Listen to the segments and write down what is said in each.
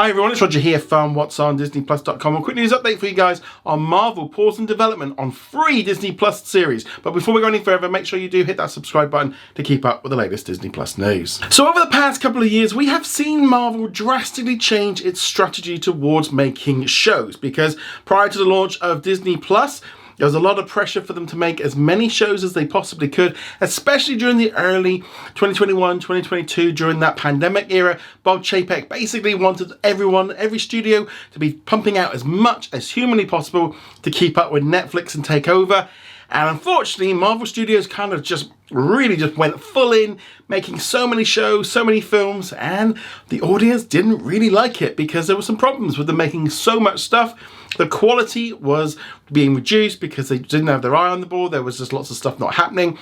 Hi everyone, it's Roger here from What's On DisneyPlus.com. A quick news update for you guys on Marvel pausing development on 3 Disney Plus series. But before we go any further, make sure you do hit that subscribe button to keep up with the latest Disney Plus news. So over the past couple of years, we have seen Marvel drastically change its strategy towards making shows, because prior to the launch of Disney Plus, there was a lot of pressure for them to make as many shows as they possibly could, especially during the early 2021, 2022, during that pandemic era. Bob Chapek basically wanted every studio to be pumping out as much as humanly possible to keep up with Netflix and take over. And unfortunately, Marvel Studios kind of really went full in, making so many shows, so many films, and the audience didn't really like it because there were some problems with them making so much stuff. The quality was being reduced because they didn't have their eye on the ball. There was just lots of stuff not happening.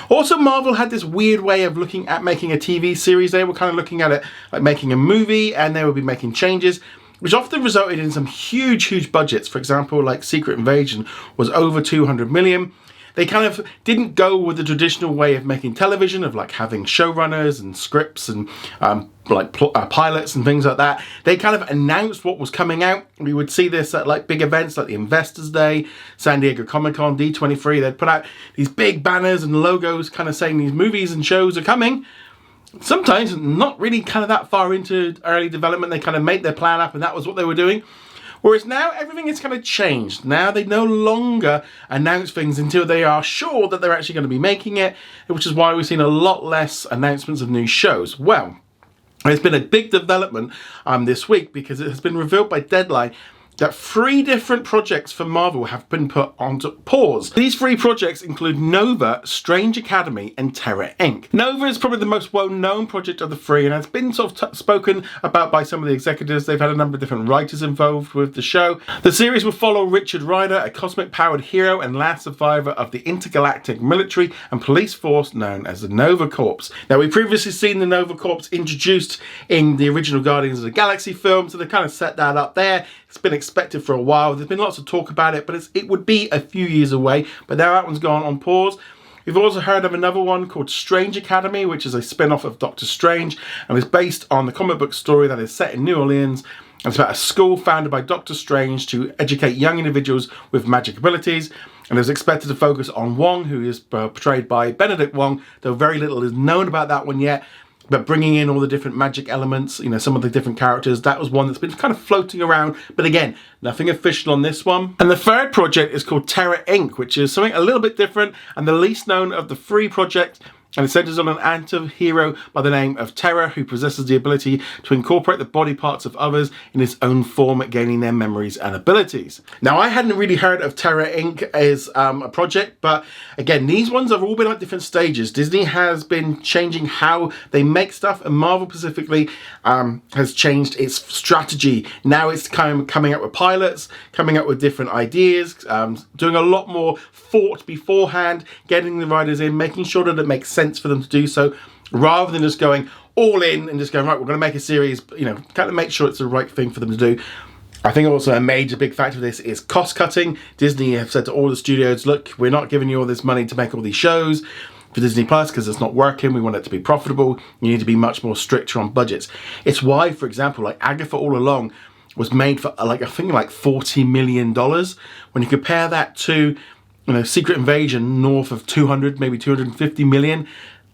Also, Marvel had this weird way of looking at making a TV series. They were kind of looking at it like making a movie, and they would be making changes, which often resulted in some huge budgets. For example, like Secret Invasion was over 200 million. They kind of didn't go with the traditional way of making television, of like having showrunners and scripts and pilots and things like that. They kind of announced what was coming out. We would see this at like big events like the Investors Day, San Diego Comic-Con, D23. They'd put out these big banners and logos kind of saying these movies and shows are coming. Sometimes not really kind of that far into early development. They kind of made their plan up and that was what they were doing. Whereas now everything is kind of changed. Now they no longer announce things until they are sure that they're actually going to be making it, which is why we've seen a lot less announcements of new shows. Well, there's been a big development this week, because it has been revealed by Deadline that 3 different projects for Marvel have been put onto pause. These 3 projects include Nova, Strange Academy, and Terra Inc. Nova is probably the most well-known project of the 3 and has been sort of spoken about by some of the executives. They've had a number of different writers involved with the show. The series will follow Richard Rider, a cosmic-powered hero and last survivor of the intergalactic military and police force known as the Nova Corps. Now, we've previously seen the Nova Corps introduced in the original Guardians of the Galaxy film, so they've kind of set that up there. It's been expected for a while. There's been lots of talk about it, but it would be a few years away. But now that one's gone on pause. We've also heard of another one called Strange Academy, which is a spin-off of Doctor Strange and is based on the comic book story that is set in New Orleans. And it's about a school founded by Doctor Strange to educate young individuals with magic abilities. And it's expected to focus on Wong, who is portrayed by Benedict Wong, though very little is known about that one yet. But bringing in all the different magic elements, you know, some of the different characters, that was one that's been kind of floating around. But again, nothing official on this one. And the 3rd project is called Terra Inc., which is something a little bit different and the least known of the 3 projects. And it centers on an anti-hero by the name of Terra, who possesses the ability to incorporate the body parts of others in his own form, gaining their memories and abilities. Now, I hadn't really heard of Terra Inc. as a project, but again, these ones have all been at different stages. Disney has been changing how they make stuff, and Marvel specifically has changed its strategy. Now it's kind of coming up with pilots, coming up with different ideas, doing a lot more thought beforehand, getting the writers in, making sure that it makes sense for them to do so, rather than just going all in and just going, right, we're going to make a series, you know, kind of make sure it's the right thing for them to do. I think also a major big factor of this is cost cutting. Disney have said to all the studios, look, we're not giving you all this money to make all these shows for Disney Plus because it's not working. We want it to be profitable. You need to be much more stricter on budgets. It's why, for example, like Agatha All Along was made for like, I think like $40 million. When you compare that to, you know, Secret Invasion, north of 200, maybe 250 million.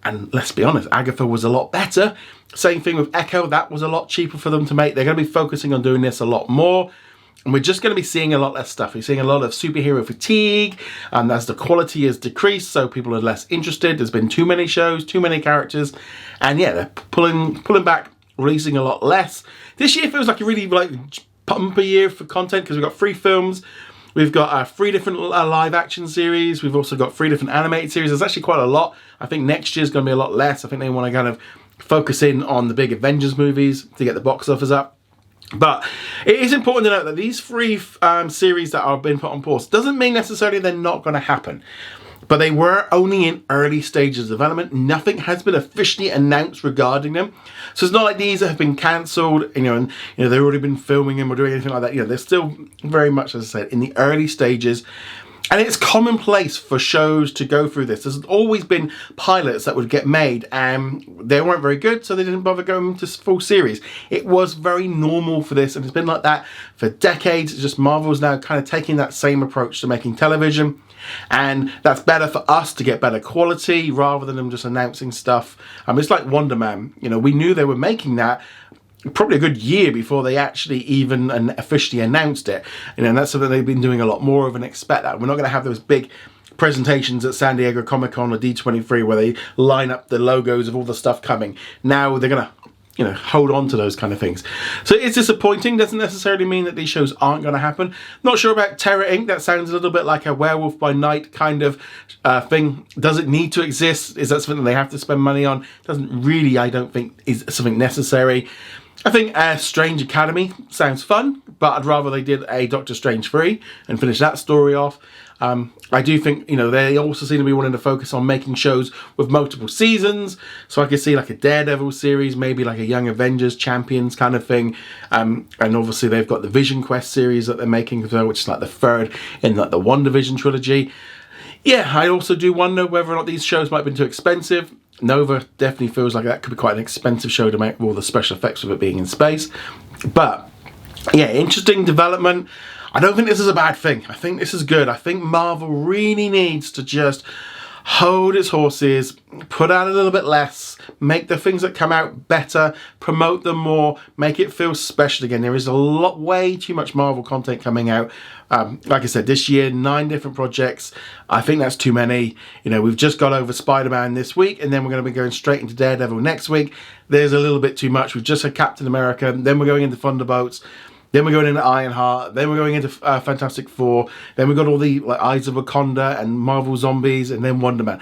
And let's be honest, Agatha was a lot better. Same thing with Echo, that was a lot cheaper for them to make. They're going to be focusing on doing this a lot more. And we're just going to be seeing a lot less stuff. We're seeing a lot of superhero fatigue, and as the quality has decreased, so people are less interested. There's been too many shows, too many characters. And yeah, they're pulling back, releasing a lot less. This year feels like a really pump a year for content, because we've got 3 films. We've got 3 different live action series. We've also got 3 different animated series. There's actually quite a lot. I think next year's going to be a lot less. I think they want to kind of focus in on the big Avengers movies to get the box office up. But it is important to note that these 3 series that are being put on pause doesn't mean necessarily they're not going to happen. But they were only in early stages of development. Nothing has been officially announced regarding them. So it's not like these have been cancelled, and they've already been filming them or doing anything like that. They're still very much, as I said, in the early stages. And it's commonplace for shows to go through this. There's always been pilots that would get made and they weren't very good, so they didn't bother going to full series. It was very normal for this, and it's been like that for decades. It's just Marvel's now kind of taking that same approach to making television, and that's better for us to get better quality rather than them just announcing stuff. It's like Wonder Man. You know, we knew they were making that probably a good year before they actually even officially announced it. You know, and that's something they've been doing a lot more of, and expect that. We're not going to have those big presentations at San Diego Comic-Con or D23 where they line up the logos of all the stuff coming. Now they're going to, you know, hold on to those kind of things. So it's disappointing. Doesn't necessarily mean that these shows aren't going to happen. Not sure about Terror Inc. That sounds a little bit like a Werewolf by Night kind of thing. Does it need to exist? Is that something they have to spend money on? Doesn't really, I don't think, is something necessary. I think Strange Academy sounds fun, but I'd rather they did a Doctor Strange 3 and finish that story off. I do think, you know, they also seem to be wanting to focus on making shows with multiple seasons. So I could see like a Daredevil series, maybe like a Young Avengers Champions kind of thing. And obviously they've got the Vision Quest series that they're making as well, which is like the third in like the WandaVision trilogy. Yeah, I also do wonder whether or not these shows might have been too expensive. Nova definitely feels like that could be quite an expensive show to make with all the special effects of it being in space. But yeah, interesting development. I don't think this is a bad thing. I think this is good. I think Marvel really needs to just hold its horses, put out a little bit less, make the things that come out better, promote them more, make it feel special again. There is way too much Marvel content coming out. Like I said, this year, 9 different projects. I think that's too many. You know, we've just got over Spider-Man this week, and then we're going to be going straight into Daredevil next week. There's a little bit too much. We've just had Captain America, then we're going into Thunderbolts. Then we're going into Ironheart. Then we're going into Fantastic Four. Then we've got all the like Eyes of Wakanda and Marvel Zombies, and then Wonder Man.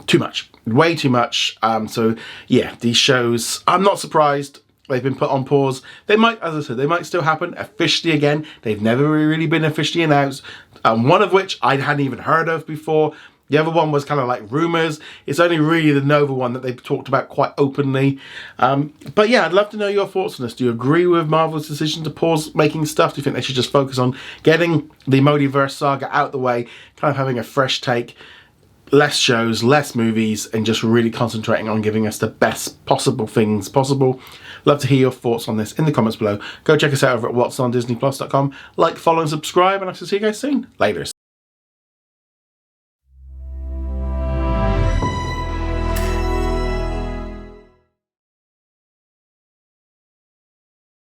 Too much. Way too much. So yeah, these shows, I'm not surprised they've been put on pause. They might, as I said, they might still happen officially again. They've never really been officially announced. One of which I hadn't even heard of before. The other one was kind of like rumours. It's only really the Nova one that they've talked about quite openly. But yeah, I'd love to know your thoughts on this. Do you agree with Marvel's decision to pause making stuff? Do you think they should just focus on getting the Multiverse saga out the way, kind of having a fresh take, less shows, less movies, and just really concentrating on giving us the best possible things possible? Love to hear your thoughts on this in the comments below. Go check us out over at whatsondisneyplus.com. Like, follow, and subscribe, and I shall see you guys soon. Later.